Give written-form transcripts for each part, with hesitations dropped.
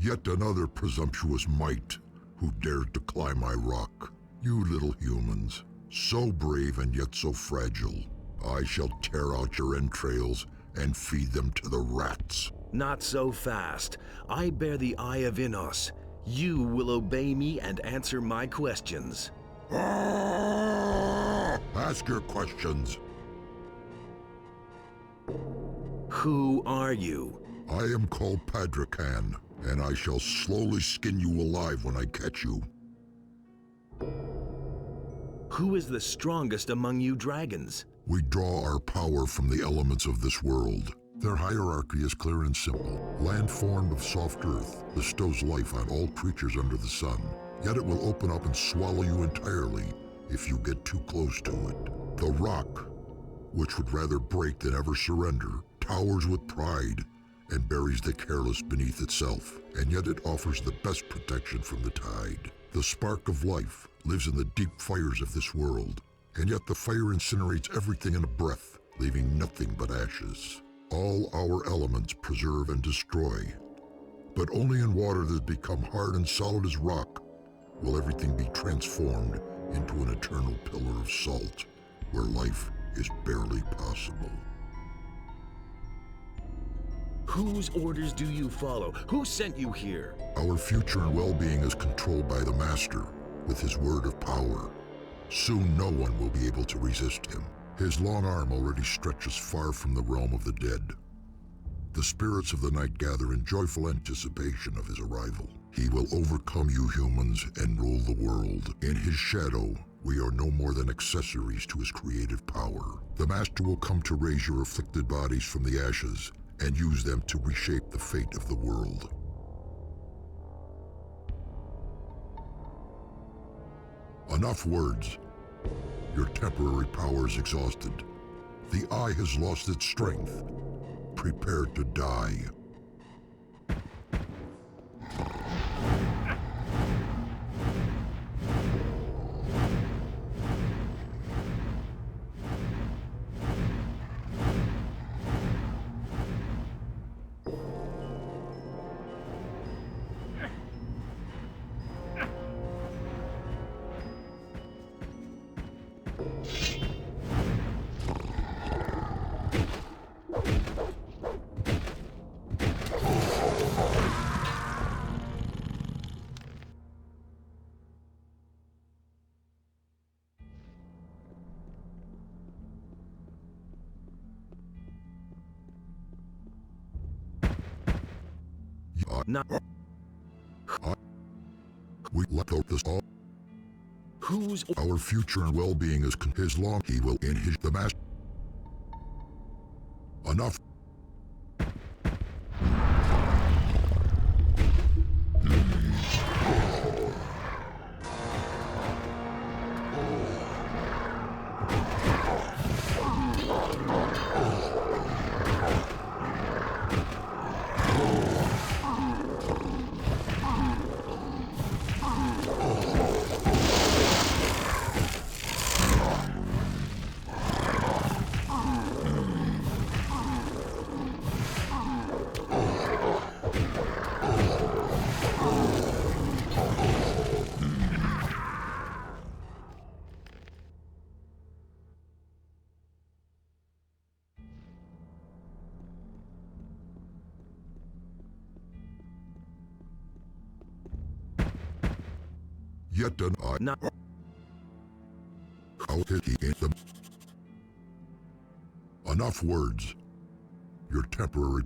Yet another presumptuous mite who dared to climb my rock. You little humans, so brave and yet so fragile. I shall tear out your entrails and feed them to the rats. Not so fast. I bear the Eye of Innos. You will obey me and answer my questions. Ask your questions. Who are you? I am called Pedrakhan, and I shall slowly skin you alive when I catch you. Who is the strongest among you dragons? We draw our power from the elements of this world. Their hierarchy is clear and simple. Land formed of soft earth bestows life on all creatures under the sun. Yet it will open up and swallow you entirely if you get too close to it. The rock, which would rather break than ever surrender, towers with pride and buries the careless beneath itself. And yet it offers the best protection from the tide. The spark of life lives in the deep fires of this world, and yet the fire incinerates everything in a breath, leaving nothing but ashes. All our elements preserve and destroy, but only in water that has become hard and solid as rock will everything be transformed into an eternal pillar of salt, where life is barely possible. Whose orders do you follow? Who sent you here? Our future and well-being is controlled by the Master with his word of power. Soon no one will be able to resist him. His long arm already stretches far from the realm of the dead. The spirits of the night gather in joyful anticipation of his arrival. He will overcome you humans and rule the world. In his shadow, we are no more than accessories to his creative power. The Master will come to raise your afflicted bodies from the ashes and use them to reshape the fate of the world. Enough words. Your temporary power is exhausted. The Eye has lost its strength. Prepare to die. Not. We let go this all. Whose? Our future and well-being is his long. He will in his the Master. Enough. Yet an eye. Not. How did he in them? Enough words. Your temporary.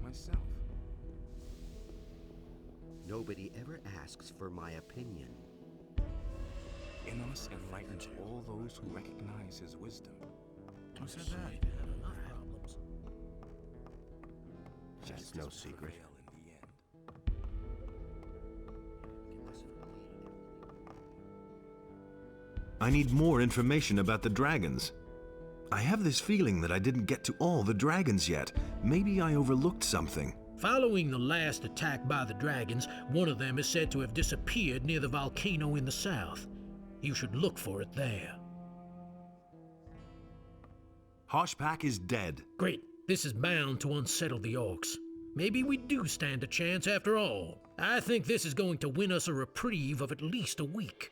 Myself. Nobody ever asks for my opinion. Enos enlightens all those who recognize his wisdom. Who said that? That's no secret. In the end. I need more information about the dragons. I have this feeling that I didn't get to all the dragons yet. Maybe I overlooked something. Following the last attack by the dragons, one of them is said to have disappeared near the volcano in the south. You should look for it there. Hoshpack is dead. Great. This is bound to unsettle the orcs. Maybe we do stand a chance after all. I think this is going to win us a reprieve of at least a week.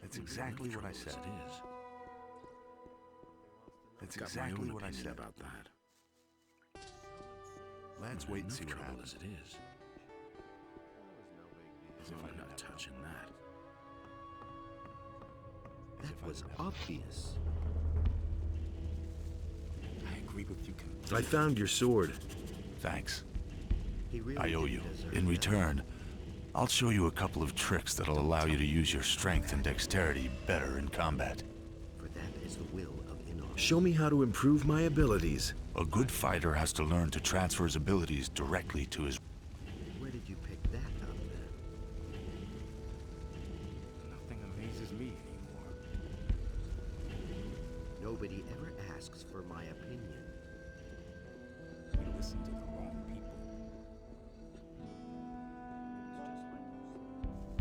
That's exactly what I said. That's exactly what I said about that. Let's wait and see what happens. As it is. As if I'm not touching that. That was obvious. I agree with you completely. I found your sword. Thanks. He really I owe you. didn't deserve In that. return, I'll show you a couple of tricks that'll allow you to use your strength and dexterity better in combat. For that is the will of Enos. Show me how to improve my abilities. A good fighter has to learn to transfer his abilities directly to his... Where did you pick that up then? Nothing amazes me anymore. Nobody ever asks for my opinion. You listen to the wrong people.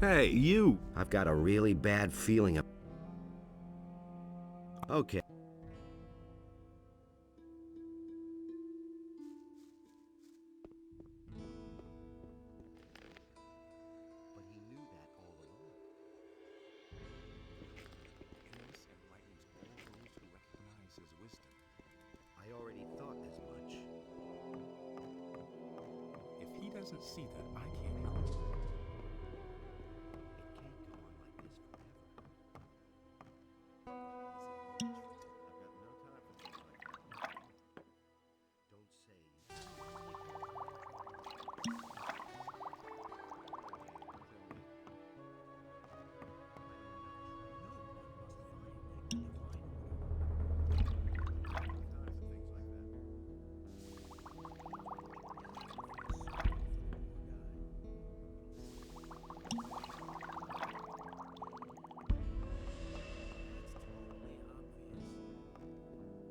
Hey, you! I've got a really bad feeling of... Okay. But he knew that all along. Enos enlightens all those who recognize his wisdom. I already thought as much. If he doesn't see that, I can't help it. It can't go on like this forever. I've got no time for things like that. Don't say you...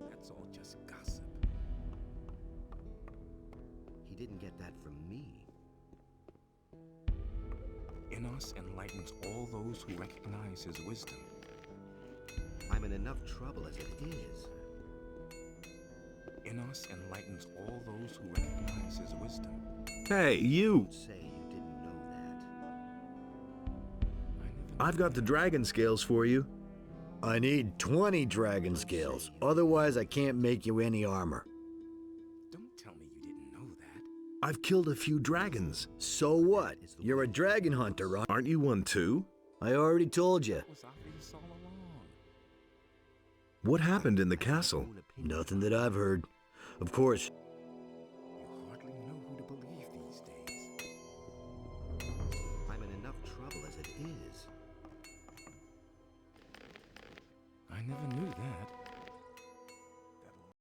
That's all just gossip. He didn't get that from me. Enos enlightens all those who recognize his wisdom. I'm in enough trouble as it is. Enos enlightens all those who recognize his wisdom. Hey, you! Don't say you didn't know that. I never I've got the dragon scales for you. I need 20 dragon scales. Otherwise, I can't make you any armor. Don't tell me you didn't know that. I've killed a few dragons. So what? You're a dragon hunter, right? Aren't you one too? I already told you. That was obvious all along. What happened in the castle? Own opinion. Nothing that I've heard. Of course, You hardly know who to believe these days. I'm in enough trouble as it is. I never knew that.